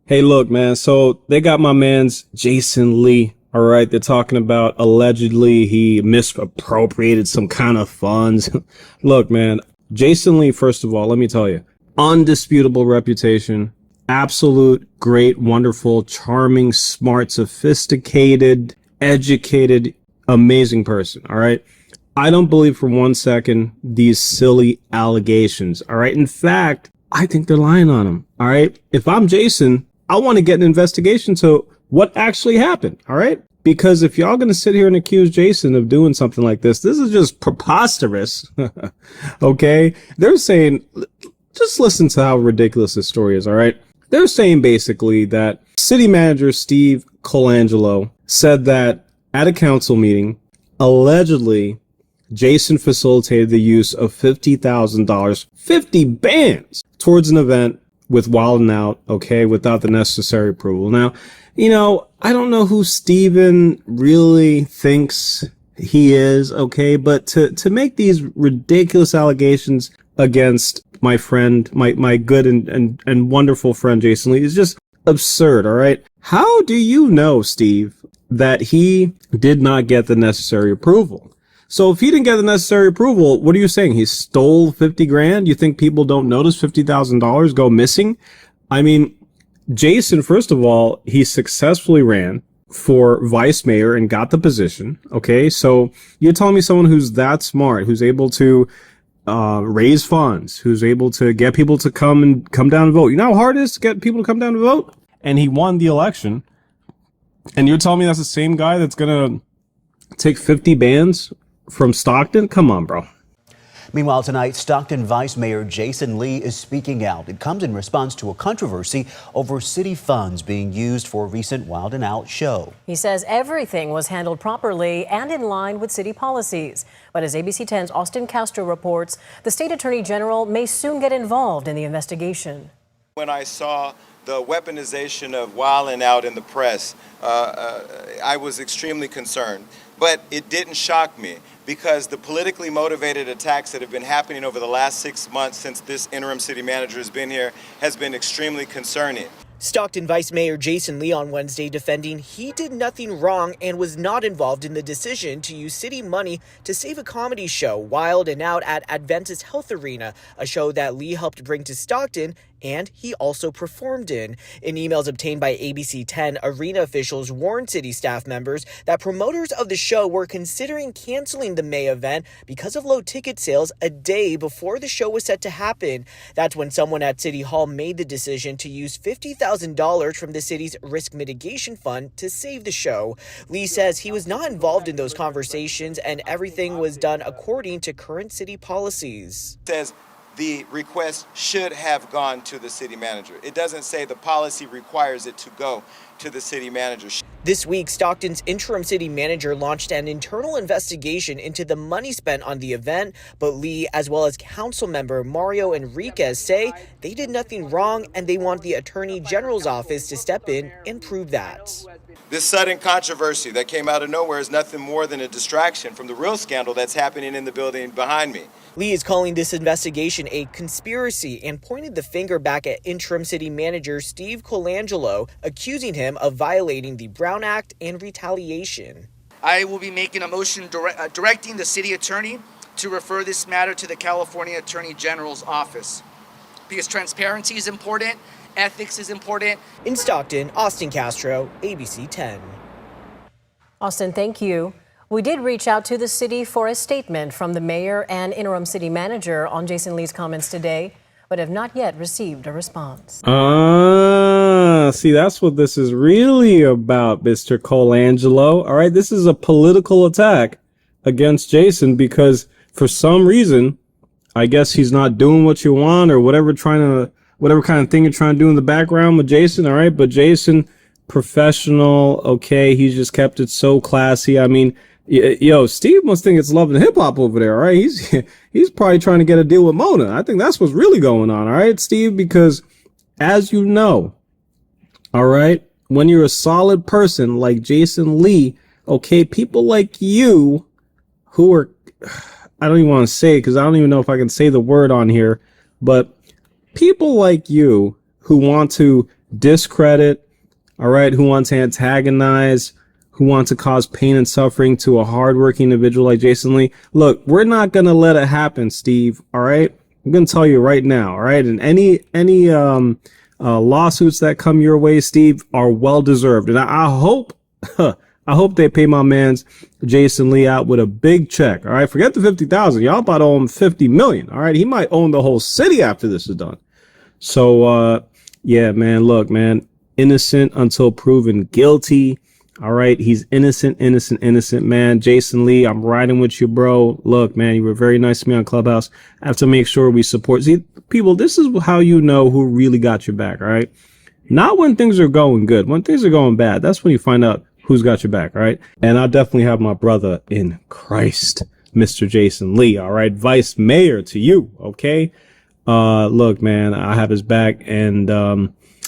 Hey, look, man. So they got my man's Jason Lee. All right. They're talking about allegedly he misappropriated some kind of funds. Look, man, Jason Lee, first of all, let me tell you, undisputable reputation, absolute, great, wonderful, charming, smart, sophisticated, educated, amazing person. All right. I don't believe for 1 second these silly allegations. All right. In fact, I think they're lying on him. All right. If I'm Jason, I want to get an investigation to what actually happened. All right. Because if y'all going to sit here and accuse Jason of doing something like this is just preposterous. Okay. They're saying, just listen to how ridiculous this story is. All right. They're saying basically that city manager Steve Colangelo said that at a council meeting, allegedly, Jason facilitated the use of $50,000, 50 bands towards an event with Wild 'N Out, okay, without the necessary approval. Now, I don't know who Steven really thinks he is, okay, but to make these ridiculous allegations against my friend, my good and wonderful friend Jason Lee is just absurd, all right? How do you know, Steve, that he did not get the necessary approval? So if he didn't get the necessary approval, what are you saying? He stole 50 grand? You think people don't notice $50,000 go missing? I mean, Jason, first of all, he successfully ran for vice mayor and got the position. Okay. So you're telling me someone who's that smart, who's able to raise funds, who's able to get people to come down and vote. You know how hard it is to get people to come down and vote? And he won the election. And you're telling me that's the same guy that's going to take 50 bands from Stockton? Come on, bro. Meanwhile, tonight, Stockton Vice Mayor Jason Lee is speaking out. It comes in response to a controversy over city funds being used for a recent Wild 'N Out show. He says everything was handled properly and in line with city policies. But as ABC 10's Austin Castro reports, the state attorney general may soon get involved in the investigation. When I saw the weaponization of Wild 'N Out in the press, I was extremely concerned. But it didn't shock me because the politically motivated attacks that have been happening over the last 6 months since this interim city manager has been here has been extremely concerning. Stockton Vice Mayor Jason Lee on Wednesday defending he did nothing wrong and was not involved in the decision to use city money to save a comedy show, Wild 'N Out, at Adventist Health Arena, a show that Lee helped bring to Stockton and he also performed in. In emails obtained by ABC 10, arena officials warned city staff members that promoters of the show were considering canceling the May event because of low ticket sales a day before the show was set to happen. That's when someone at City Hall made the decision to use $50,000 from the city's risk mitigation fund to save the show. Lee says he was not involved in those conversations and everything was done according to current city policies. Says the request should have gone to the city manager. It doesn't say the policy requires it to go to the city manager. This week, Stockton's interim city manager launched an internal investigation into the money spent on the event, but Lee, as well as council member Mario Enriquez, say they did nothing wrong and they want the Attorney General's office to step in and prove that. This sudden controversy that came out of nowhere is nothing more than a distraction from the real scandal that's happening in the building behind me. Lee is calling this investigation a conspiracy and pointed the finger back at interim city manager Steve Colangelo, accusing him of violating the Brown Act and retaliation. I will be making a motion directing the city attorney to refer this matter to the California Attorney General's office because transparency is important, ethics is important. In Stockton, Austin Castro, ABC 10. Austin, thank you. We did reach out to the city for a statement from the mayor and interim city manager on Jason Lee's comments today, but have not yet received a response. See, that's what this is really about, Mr. Colangelo. All right, this is a political attack against Jason because for some reason, I guess he's not doing what you want or whatever kind of thing you're trying to do in the background with Jason. All right, but Jason, professional, okay, he's just kept it so classy. I mean, yo, Steve must think it's love and hip hop over there, all right? He's probably trying to get a deal with Mona. I think that's what's really going on, all right, Steve? Because as you know, all right, when you're a solid person like Jason Lee, okay, people like you who are, I don't even want to say it because I don't even know if I can say the word on here, but people like you who want to discredit, all right, who wants to antagonize, who wants to cause pain and suffering to a hardworking individual like Jason Lee. Look, we're not going to let it happen, Steve, all right? I'm going to tell you right now, all right? And any lawsuits that come your way, Steve, are well deserved. And I hope I hope they pay my man's Jason Lee out with a big check. All right. Forget the 50,000. Y'all about to owe him 50 million. All right. He might own the whole city after this is done. So, yeah, man, look, man, innocent until proven guilty. All right. He's innocent, man. Jason Lee, I'm riding with you, bro. Look, man, you were very nice to me on Clubhouse. I have to make sure we support. See, people, this is how you know who really got your back. All right. Not when things are going good. When things are going bad, that's when you find out who's got your back, all right? And I definitely have my brother in Christ, Mr. Jason Lee, all right? Vice Mayor to you, okay? Look, man, I have his back. And,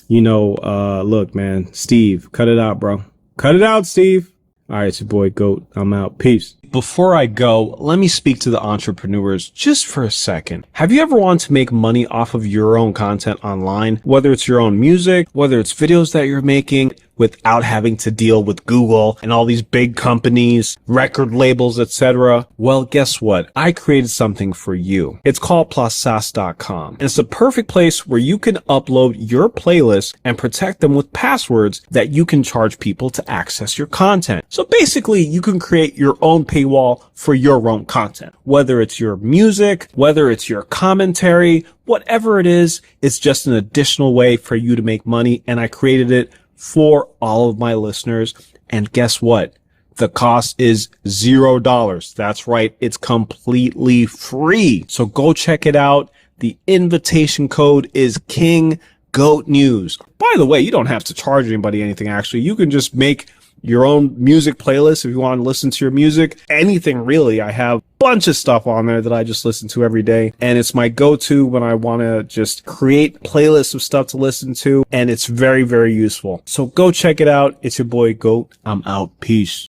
look, man, Steve, cut it out, bro. Cut it out, Steve. All right, it's your boy Goat. I'm out. Peace. Before I go, let me speak to the entrepreneurs just for a second. Have you ever wanted to make money off of your own content online? Whether it's your own music, whether it's videos that you're making, without having to deal with Google and all these big companies, record labels, etc. Well, guess what? I created something for you. It's called plussauce.com. And it's the perfect place where you can upload your playlists and protect them with passwords that you can charge people to access your content. So basically, you can create your own paywall for your own content. Whether it's your music, whether it's your commentary, whatever it is, it's just an additional way for you to make money. And I created it for all of my listeners. And guess what? The cost is $0. That's right. It's completely free. So go check it out. The invitation code is King Goat News. By the way, you don't have to charge anybody anything. Actually, you can just make your own music playlist if you want to listen to your music. Anything really. I have a bunch of stuff on there that I just listen to every day. And it's my go-to when I want to just create playlists of stuff to listen to. And it's very, very useful. So go check it out. It's your boy Goat. I'm out. Peace.